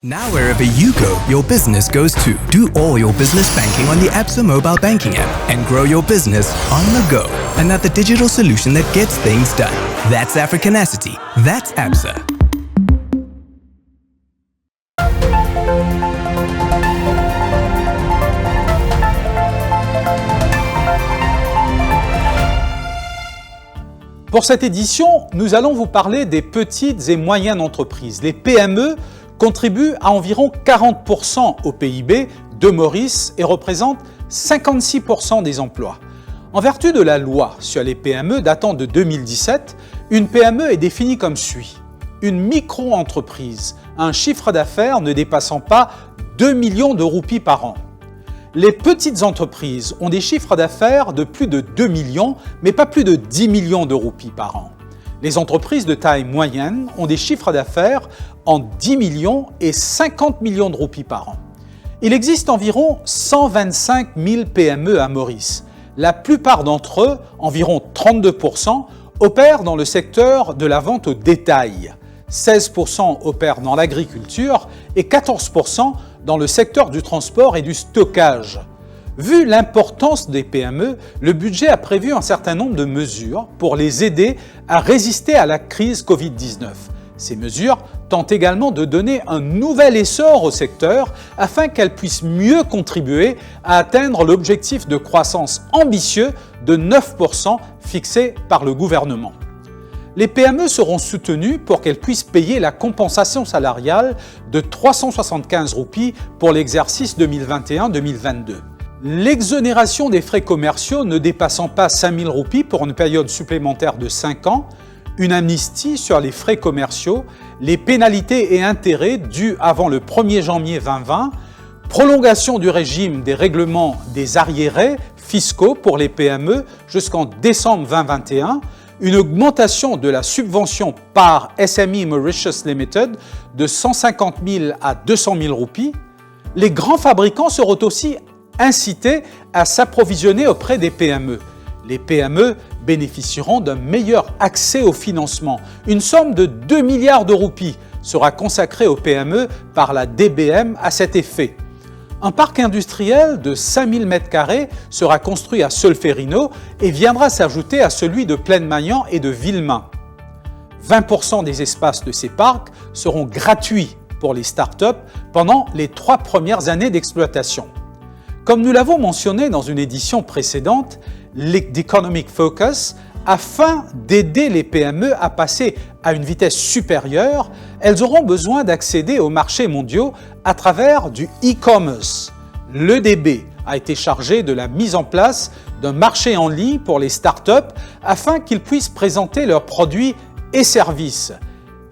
Now wherever you go, your business goes too. Do all your business banking on the Absa mobile banking app and grow your business on the go. Another digital solution that gets things done. That's Africanacity. That's Absa. Pour cette édition, nous allons vous parler des petites et moyennes entreprises. Les PME contribuent à environ 40% au PIB de Maurice et représentent 56% des emplois. En vertu de la loi sur les PME datant de 2017, une PME est définie comme suit. Une micro-entreprise a un chiffre d'affaires ne dépassant pas 2 millions de roupies par an. Les petites entreprises ont des chiffres d'affaires de plus de 2 millions, mais pas plus de 10 millions de roupies par an. Les entreprises de taille moyenne ont des chiffres d'affaires en 10 millions et 50 millions de roupies par an. Il existe environ 125 000 PME à Maurice. La plupart d'entre eux, environ 32%, opèrent dans le secteur de la vente au détail. 16% opèrent dans l'agriculture et 14% dans le secteur du transport et du stockage. Vu l'importance des PME, le budget a prévu un certain nombre de mesures pour les aider à résister à la crise Covid-19. Ces mesures tentent également de donner un nouvel essor au secteur afin qu'elles puissent mieux contribuer à atteindre l'objectif de croissance ambitieux de 9% fixé par le gouvernement. Les PME seront soutenues pour qu'elles puissent payer la compensation salariale de 375 roupies pour l'exercice 2021-2022. L'exonération des frais commerciaux ne dépassant pas 5 000 roupies pour une période supplémentaire de 5 ans, une amnistie sur les frais commerciaux, les pénalités et intérêts dus avant le 1er janvier 2020, prolongation du régime des règlements des arriérés fiscaux pour les PME jusqu'en décembre 2021, une augmentation de la subvention par SME Mauritius Limited de 150 000 à 200 000 roupies. Les grands fabricants seront aussi incités à s'approvisionner auprès des PME. Les PME bénéficieront d'un meilleur accès au financement. Une somme de 2 milliards de roupies sera consacrée aux PME par la DBM à cet effet. Un parc industriel de 5000 m² sera construit à Solferino et viendra s'ajouter à celui de Plaine-Maillan et de Villemain. 20% des espaces de ces parcs seront gratuits pour les startups pendant les 3 premières années d'exploitation. Comme nous l'avons mentionné dans une édition précédente, l'Economic Focus, afin d'aider les PME à passer à une vitesse supérieure, elles auront besoin d'accéder aux marchés mondiaux à travers du e-commerce. L'EDB a été chargé de la mise en place d'un marché en ligne pour les startups afin qu'ils puissent présenter leurs produits et services.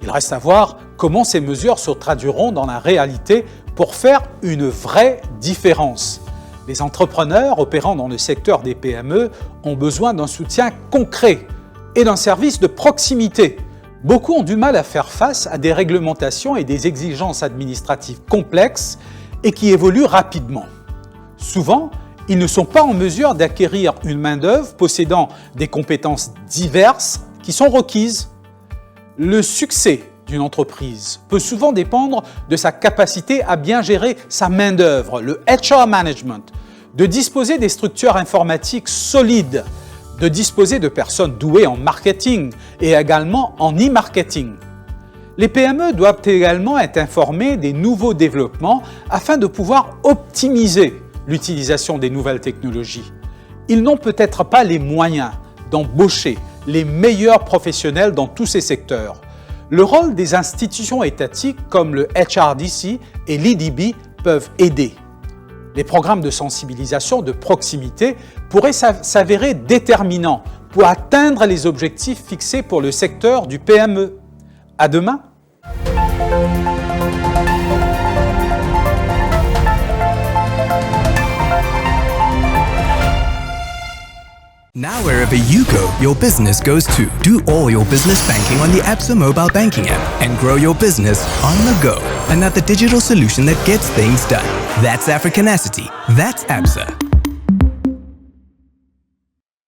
Il reste à voir comment ces mesures se traduiront dans la réalité pour faire une vraie différence. Les entrepreneurs opérant dans le secteur des PME ont besoin d'un soutien concret et d'un service de proximité. Beaucoup ont du mal à faire face à des réglementations et des exigences administratives complexes et qui évoluent rapidement. Souvent, ils ne sont pas en mesure d'acquérir une main-d'œuvre possédant des compétences diverses qui sont requises. Le succès d'une entreprise peut souvent dépendre de sa capacité à bien gérer sa main-d'œuvre, le HR management, de disposer des structures informatiques solides, de disposer de personnes douées en marketing et également en e-marketing. Les PME doivent également être informées des nouveaux développements afin de pouvoir optimiser l'utilisation des nouvelles technologies. Ils n'ont peut-être pas les moyens d'embaucher les meilleurs professionnels dans tous ces secteurs. Le rôle des institutions étatiques comme le HRDC et l'EDB peuvent aider. Les programmes de sensibilisation de proximité pourraient s'avérer déterminants pour atteindre les objectifs fixés pour le secteur du PME. À demain! Now wherever you go, your business goes too. Do all your business banking on the Absa mobile banking app and grow your business on the go. Another digital solution that gets things done. That's Africanacity. That's Absa.